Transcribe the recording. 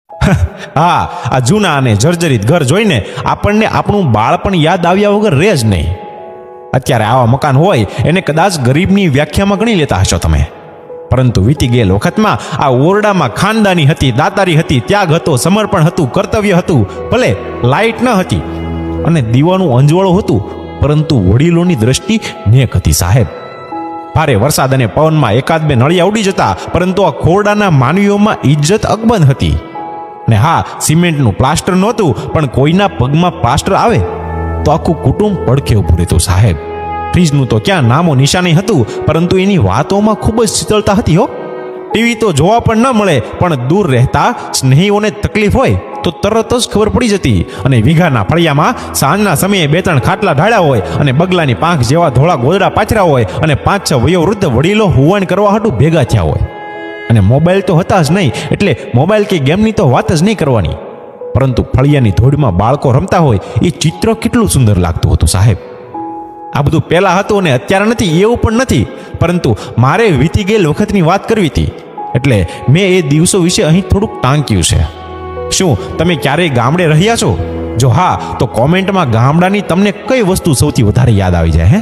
હા, આ જૂના અને જર્જરિત ઘર જોઈને આપણને આપણું બાળપણ યાદ આવ્યા વગર રહે જ નહીં. અત્યારે આવા મકાન હોય એને કદાચ ગરીબની વ્યાખ્યામાં ગણી લેતા હશો તમે, પરંતુ વીતી ગયેલ વખતમાં આ ઓરડામાં ખાનદાની હતી, દાતારી હતી, ત્યાગ હતો, સમર્પણ હતું, કર્તવ્ય હતું. ભલે લાઇટ ન હતી અને દીવાનું અંજવાળું હતું, પરંતુ વડીલોની દ્રષ્ટિ નેક હતી સાહેબ. ભારે વરસાદ અને પવનમાં એકાદ બે નળિયા ઉડી જતા, પરંતુ આ ખોરડાના માનવીઓમાં ઇજ્જત અકબંધ હતી. ને હા, સિમેન્ટનું પ્લાસ્ટર નહોતું, પણ કોઈના પગમાં પ્લાસ્ટર આવે તો આખું કુટુંબ પડખે ઊભું રહેતું સાહેબ. ફ્રીજનું તો ક્યાં નામો નિશાની હતું, પરંતુ એની વાતોમાં ખૂબ જ શીતળતા હતી હો. ટીવી તો જોવા પણ ન મળે, પણ દૂર રહેતા સ્નેહીઓને તકલીફ હોય તો તરત જ ખબર પડી જતી. અને વીઘાના ફળિયામાં સાંજના સમયે 2-3 ખાટલા ઢાળ્યા હોય અને બગલાની પાંખ જેવા ધોળા ગોદડા પાથર્યા હોય અને 5-6 વયોવૃદ્ધ વડીલો હુવાણ કરવા હાટુ ભેગા થયા હોય. અને મોબાઈલ તો હતા જ નહીં, એટલે મોબાઈલ કે ગેમની તો વાત જ નહીં કરવાની. પરંતુ ફળિયાની ધૂળમાં બાળકો રમતા હોય એ ચિત્ર કેટલું સુંદર લાગતું હતું સાહેબ. આ બધું પહેલાં હતું અને અત્યારે નથી એવું પણ નથી, પરંતુ મારે વીતી ગયેલ વખતની વાત કરવી હતી, એટલે મેં એ દિવસો વિશે અહીં થોડુંક ટાંક્યું છે. શું તમે ક્યારેય ગામડે રહ્યા છો? જો હા, તો કોમેન્ટમાં ગામડાની તમને કઈ વસ્તુ સૌથી વધારે યાદ આવી જાય હે?